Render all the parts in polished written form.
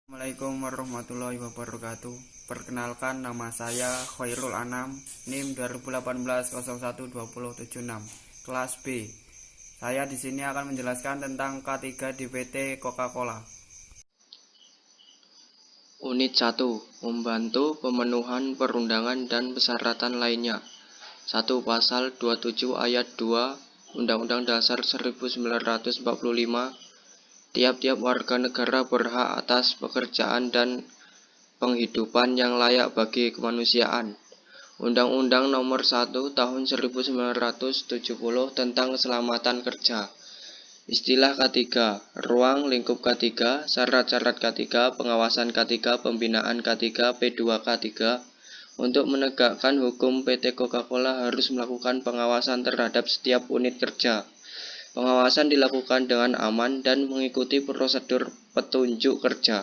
Assalamualaikum warahmatullahi wabarakatuh. Perkenalkan, nama saya Khairul Anam, NIM 2018 012076, kelas B. Saya di sini akan menjelaskan tentang K3 DPT Coca-Cola. Unit 1. Membantu pemenuhan perundangan dan persyaratan lainnya. 1. Pasal 27 ayat 2 Undang-Undang Dasar 1945. Tiap-tiap warga negara berhak atas pekerjaan dan penghidupan yang layak bagi kemanusiaan. Undang-Undang Nomor 1 Tahun 1970 tentang Keselamatan Kerja. Istilah K3, ruang lingkup K3, syarat-syarat K3, pengawasan K3, pembinaan K3, P2 K3. Untuk menegakkan hukum, PT Coca-Cola harus melakukan pengawasan terhadap setiap unit kerja. Pengawasan dilakukan dengan aman dan mengikuti prosedur petunjuk kerja.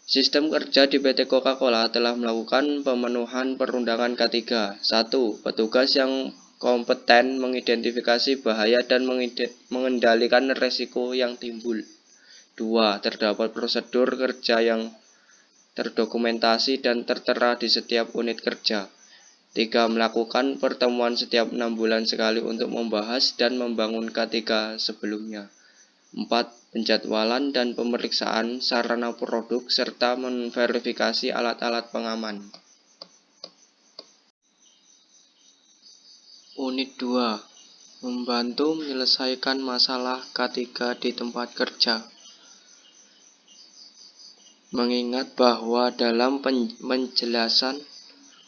Sistem kerja di PT Coca-Cola telah melakukan pemenuhan perundangan K3. 1. Petugas yang kompeten mengidentifikasi bahaya dan mengendalikan resiko yang timbul. 2. Terdapat prosedur kerja yang terdokumentasi dan tertera di setiap unit kerja. 3. Melakukan pertemuan setiap 6 bulan sekali untuk membahas dan membangun K3 sebelumnya. 4. Penjadwalan dan pemeriksaan sarana produk serta memverifikasi alat-alat pengaman. Unit 2. Membantu menyelesaikan masalah K3 di tempat kerja. Mengingat bahwa dalam penjelasan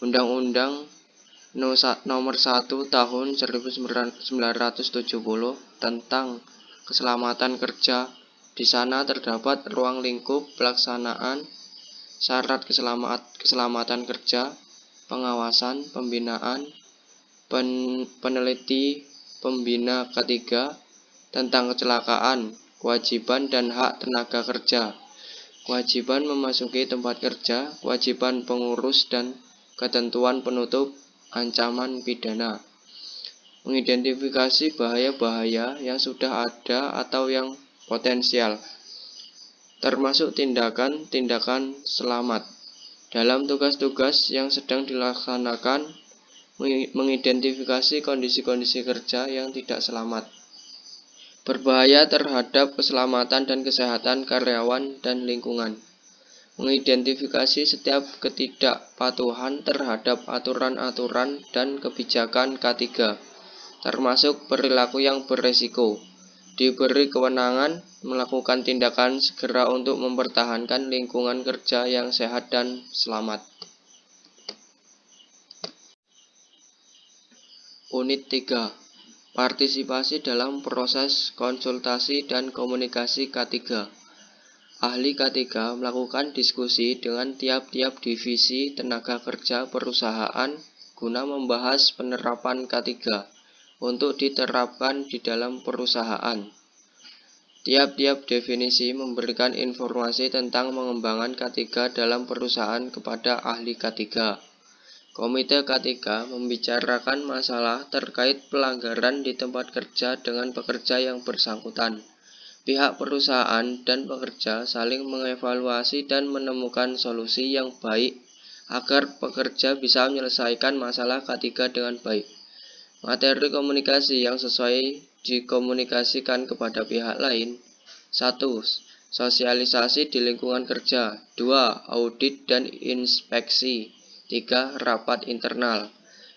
Undang-Undang Nomor 1 Tahun 1970 tentang Keselamatan Kerja, di sana terdapat ruang lingkup pelaksanaan syarat keselamatan kerja, pengawasan, pembinaan, peneliti pembina K3 tentang kecelakaan, kewajiban dan hak tenaga kerja, kewajiban memasuki tempat kerja, kewajiban pengurus dan ketentuan penutup, ancaman pidana. Mengidentifikasi bahaya-bahaya yang sudah ada atau yang potensial, termasuk tindakan-tindakan selamat. Dalam tugas-tugas yang sedang dilaksanakan, mengidentifikasi kondisi-kondisi kerja yang tidak selamat, berbahaya terhadap keselamatan dan kesehatan karyawan dan lingkungan. Mengidentifikasi setiap ketidakpatuhan terhadap aturan-aturan dan kebijakan K3, termasuk perilaku yang beresiko. Diberi kewenangan melakukan tindakan segera untuk mempertahankan lingkungan kerja yang sehat dan selamat. Unit 3. Partisipasi dalam proses konsultasi dan komunikasi K3. Ahli K3 melakukan diskusi dengan tiap-tiap divisi tenaga kerja perusahaan guna membahas penerapan K3 untuk diterapkan di dalam perusahaan. Tiap-tiap definisi memberikan informasi tentang pengembangan K3 dalam perusahaan kepada ahli K3. Komite K3 membicarakan masalah terkait pelanggaran di tempat kerja dengan pekerja yang bersangkutan. Pihak perusahaan dan pekerja saling mengevaluasi dan menemukan solusi yang baik agar pekerja bisa menyelesaikan masalah K3 dengan baik. Materi komunikasi yang sesuai dikomunikasikan kepada pihak lain. 1. Sosialisasi di lingkungan kerja. 2. Audit dan inspeksi. 3. Rapat internal.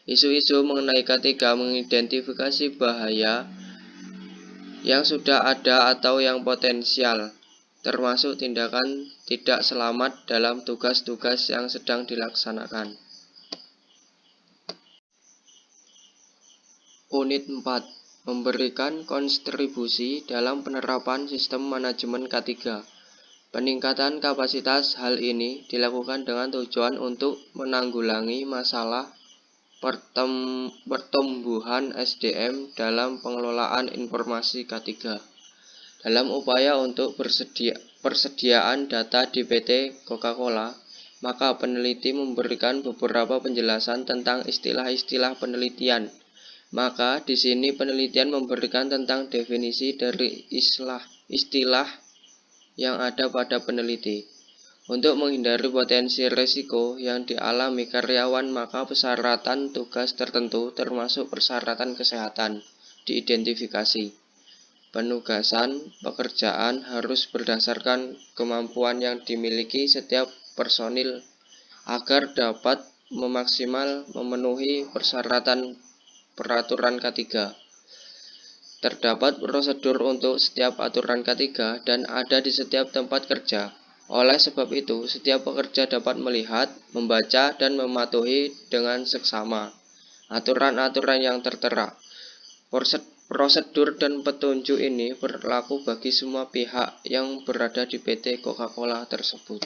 Isu-isu mengenai K3 mengidentifikasi bahaya yang sudah ada atau yang potensial, termasuk tindakan tidak selamat dalam tugas-tugas yang sedang dilaksanakan. Unit 4. Memberikan kontribusi dalam penerapan sistem manajemen K3. Peningkatan kapasitas hal ini dilakukan dengan tujuan untuk menanggulangi masalah pertumbuhan SDM dalam pengelolaan informasi K3. Dalam upaya untuk persediaan data di PT Coca-Cola, maka peneliti memberikan beberapa penjelasan tentang istilah-istilah penelitian. Maka di sini penelitian memberikan tentang definisi dari istilah yang ada pada peneliti. Untuk menghindari potensi risiko yang dialami karyawan, maka persyaratan tugas tertentu termasuk persyaratan kesehatan diidentifikasi. Penugasan pekerjaan harus berdasarkan kemampuan yang dimiliki setiap personil agar dapat memaksimal memenuhi persyaratan peraturan K3. Terdapat prosedur untuk setiap aturan K3 dan ada di setiap tempat kerja. Oleh sebab itu, setiap pekerja dapat melihat, membaca, dan mematuhi dengan seksama aturan-aturan yang tertera. Prosedur dan petunjuk ini berlaku bagi semua pihak yang berada di PT Coca-Cola tersebut.